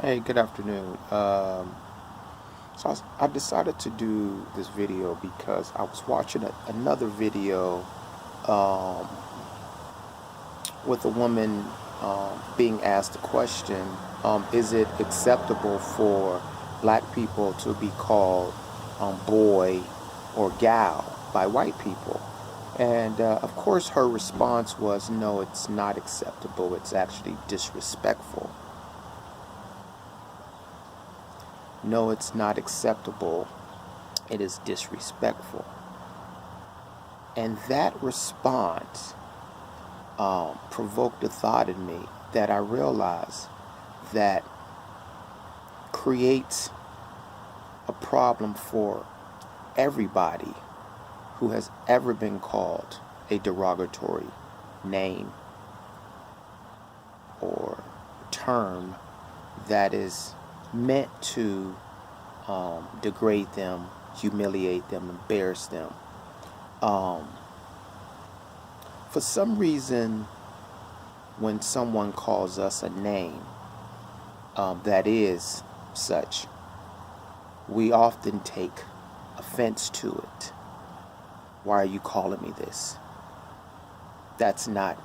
Hey, good afternoon. I decided to do this video because I was watching another video um, with a woman being asked the question, is it acceptable for black people to be called boy or gal by white people? And of course, her response was, no, it's not acceptable. It's actually disrespectful. No, it's not acceptable. It is disrespectful. And that response provoked a thought in me that I realized that creates a problem for everybody who has ever been called a derogatory name or term that is meant to degrade them, humiliate them, embarrass them. For some reason, when someone calls us a name that is such, we often take offense to it. Why are you calling me this? That's not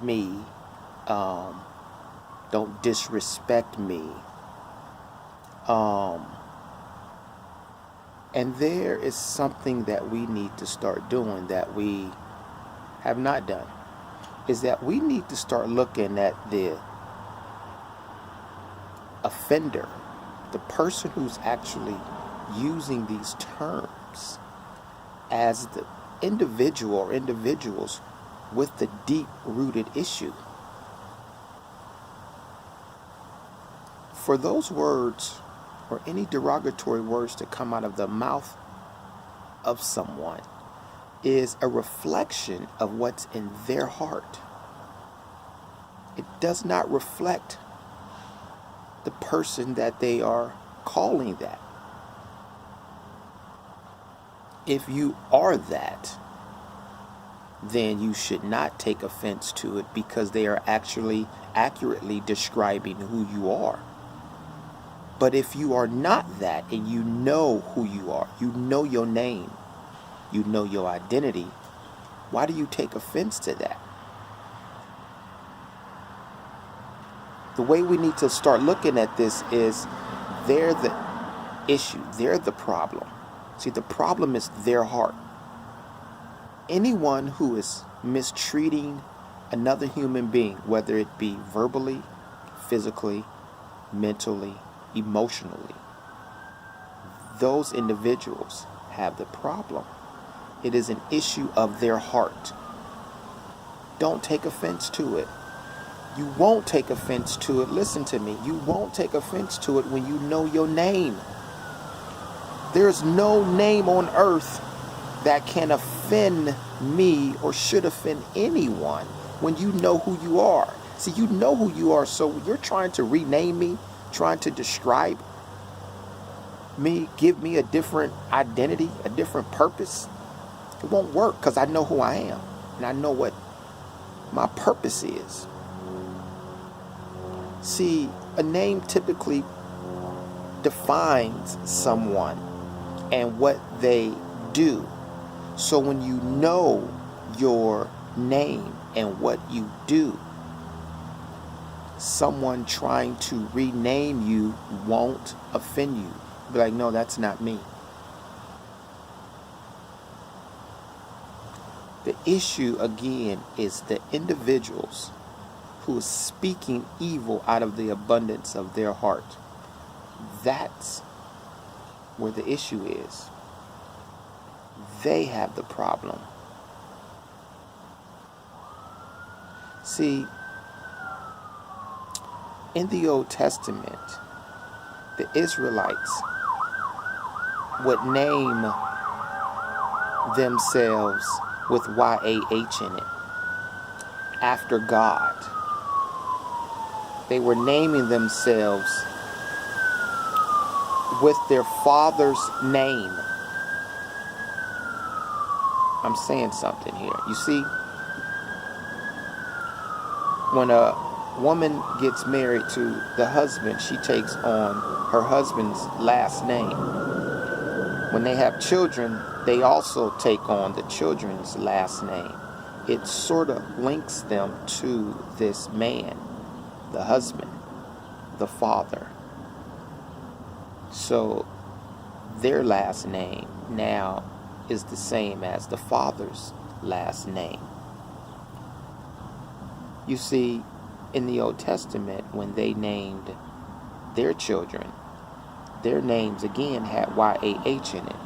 me. Don't disrespect me. And there is something that we need to start doing that we have not done, is that we need to start looking at the offender, the person who's actually using these terms, as the individual or individuals with the deep-rooted issue. For those words or any derogatory words to come out of the mouth of someone is a reflection of what's in their heart. It does not reflect the person that they are calling that. If you are that, then you should not take offense to it because they are actually accurately describing who you are. But if you are not that and you know who you are, you know your name, you know your identity, why do you take offense to that? The way we need to start looking at this is they're the issue, they're the problem. See, the problem is their heart. Anyone who is mistreating another human being, whether it be verbally, physically, mentally, emotionally, those individuals have the problem. It is an issue of their heart. Don't take offense to it. You won't take offense to it. Listen to me. You won't take offense to it when you know your name. There's no name on earth that can offend me or should offend anyone when you know who you are. See, you know who you are, so you're trying to rename me, trying to describe me, give me a different identity, a different purpose. It won't work because I know who I am and I know what my purpose is. See, a name typically defines someone and what they do. So when you know your name and what you do, someone trying to rename you won't offend you. Be like, no, that's not me. The issue, again, is the individuals who is speaking evil out of the abundance of their heart. That's where the issue is. They have the problem. See, in the Old Testament, the Israelites would name themselves with YAH in it, after God. They were naming themselves with their father's name. I'm saying something here. You see, when a woman gets married to the husband, she takes on her husband's last name. When they have children, they also take on the children's last name. It sort of links them to this man, the husband, the father. So their last name now is the same as the father's last name. You see, in the Old Testament, when they named their children, their names again had Y-A-H in it.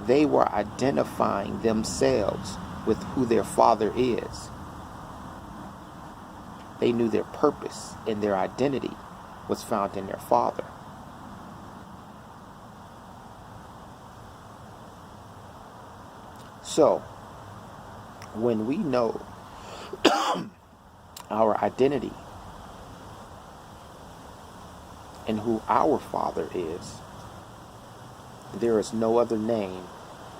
They were identifying themselves with who their father is. They knew their purpose and their identity was found in their father. So, when we know our identity and who our father is, there is no other name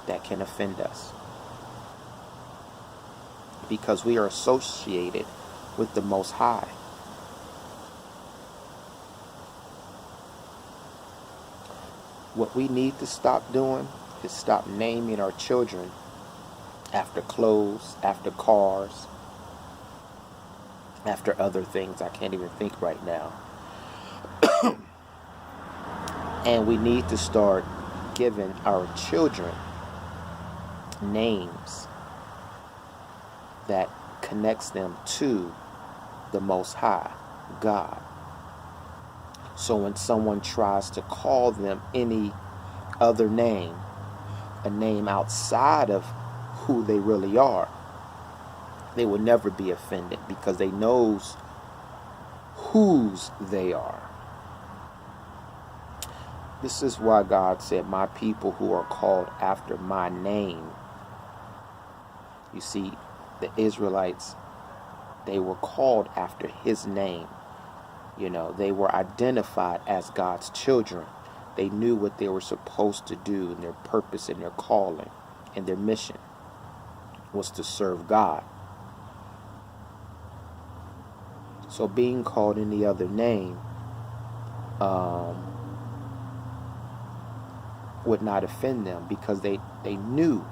that can offend us, because we are associated with the Most High. What we need to stop doing is stop naming our children after clothes, after cars, after other things I can't even think right now. And we need to start giving our children names that connects them to the Most High, God. So when someone tries to call them any other name, a name outside of who they really are, they will never be offended, because they knows whose they are. This is why God said, my people who are called after my name. You see, the Israelites, they were called after his name. You know, they were identified as God's children. They knew what they were supposed to do, and their purpose and their calling and their mission was to serve God. So being called any other name would not offend them, because they knew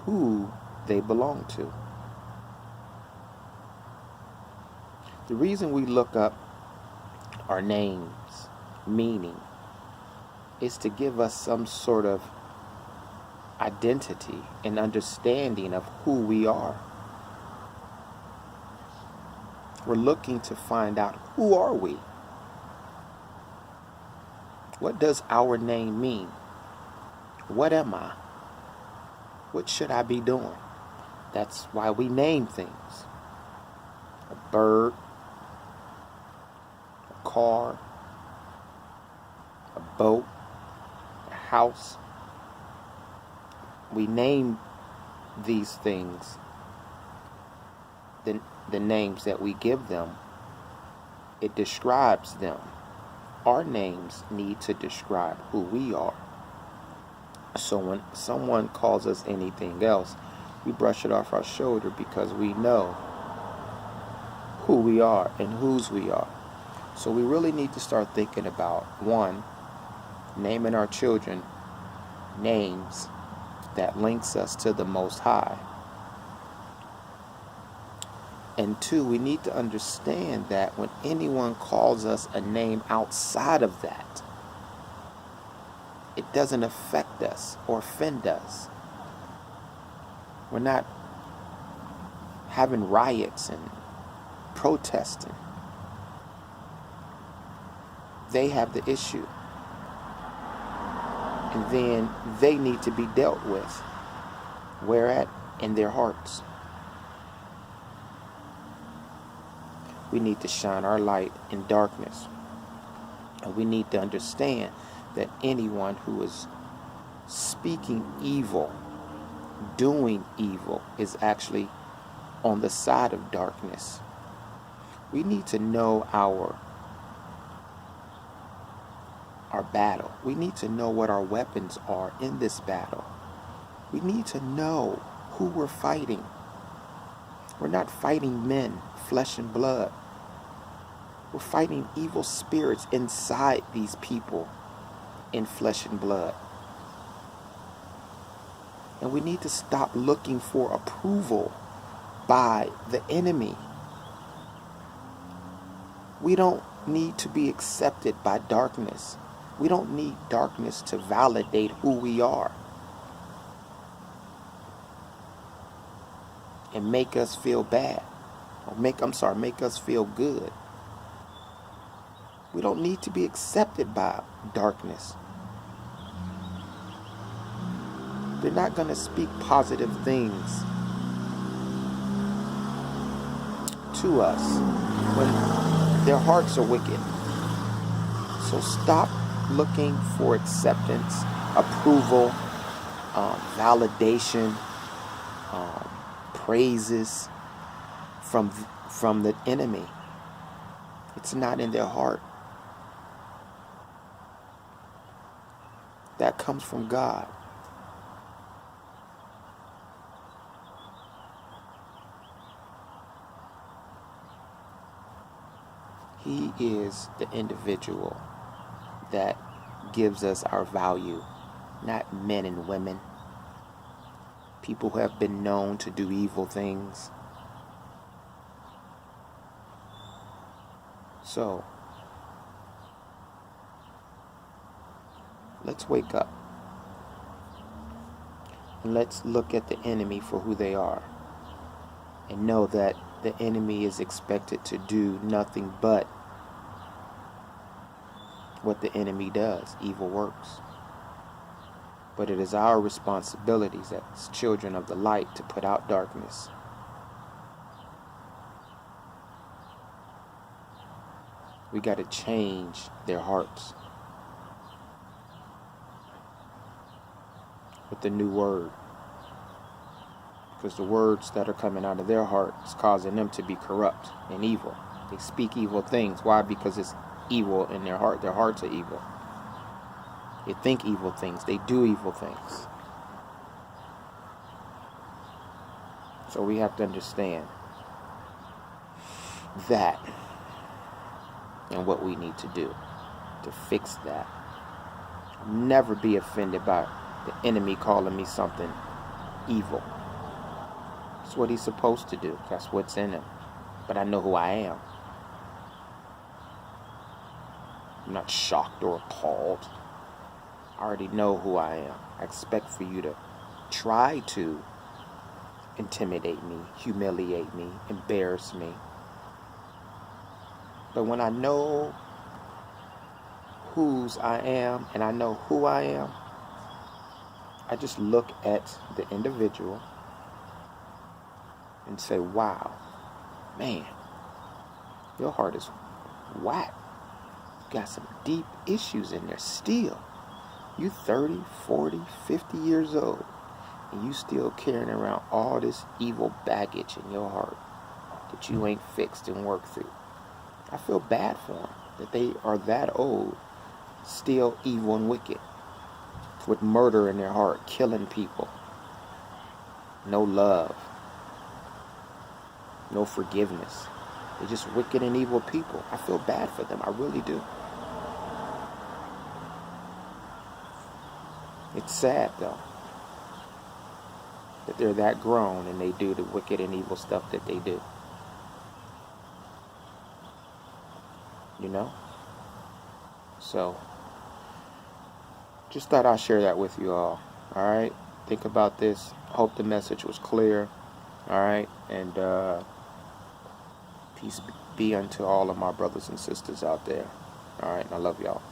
who they belonged to. The reason we look up our names' meaning is to give us some sort of identity and understanding of who we are. We're looking to find out, who are we? What does our name mean? What am I? What should I be doing? That's why we name things. A bird, a car, a boat, a house. We name these things, the names that we give them, it describes them. Our names need to describe who we are. So when someone calls us anything else, we brush it off our shoulder, because we know who we are and whose we are. So we really need to start thinking about, one, naming our children names that links us to the Most High. And two, we need to understand that when anyone calls us a name outside of that, it doesn't affect us or offend us. We're not having riots and protesting. They have the issue, and then they need to be dealt with. Where at? In their hearts. We need to shine our light in darkness. And we need to understand that anyone who is speaking evil, doing evil, is actually on the side of darkness. We need to know our battle. We need to know what our weapons are in this battle. We need to know who we're fighting. We're not fighting men, flesh and blood. We're fighting evil spirits inside these people in flesh and blood. And we need to stop looking for approval by the enemy. We don't need to be accepted by darkness. We don't need darkness to validate who we are and make us feel bad, or make us feel good. We don't need to be accepted by darkness. They're not going to speak positive things to us when their hearts are wicked. So stop looking for acceptance, approval, validation, praises from the enemy. It's not in their heart. That comes from God. He is the individual that gives us our value, not men and women, people who have been known to do evil things. So, let's wake up and let's look at the enemy for who they are and know that the enemy is expected to do nothing but what the enemy does, evil works. But it is our responsibilities as children of the light to put out darkness. We got to change their hearts with the new word. Because the words that are coming out of their heart is causing them to be corrupt and evil. They speak evil things. Why? Because it's evil in their heart. Their hearts are evil. They think evil things. They do evil things. So we have to understand that and what we need to do to fix that. Never be offended by the enemy calling me something evil. It's what he's supposed to do. That's what's in him. But I know who I am. I'm not shocked or appalled. I already know who I am. I expect for you to try to intimidate me, humiliate me, embarrass me. But when I know whose I am and I know who I am, I just look at the individual and say, wow, man, your heart is whack. You got some deep issues in there still. You 30, 40, 50 years old, and you still carrying around all this evil baggage in your heart that you ain't fixed and worked through. I feel bad for them, that they are that old, still evil and wicked, with murder in their heart, killing people. No love. No forgiveness. They're just wicked and evil people. I feel bad for them. I really do. It's sad, though, that they're that grown and they do the wicked and evil stuff that they do. You know? So, just thought I'd share that with you all. Alright? Think about this. Hope the message was clear. Alright? And peace be unto all of my brothers and sisters out there. Alright? I love y'all.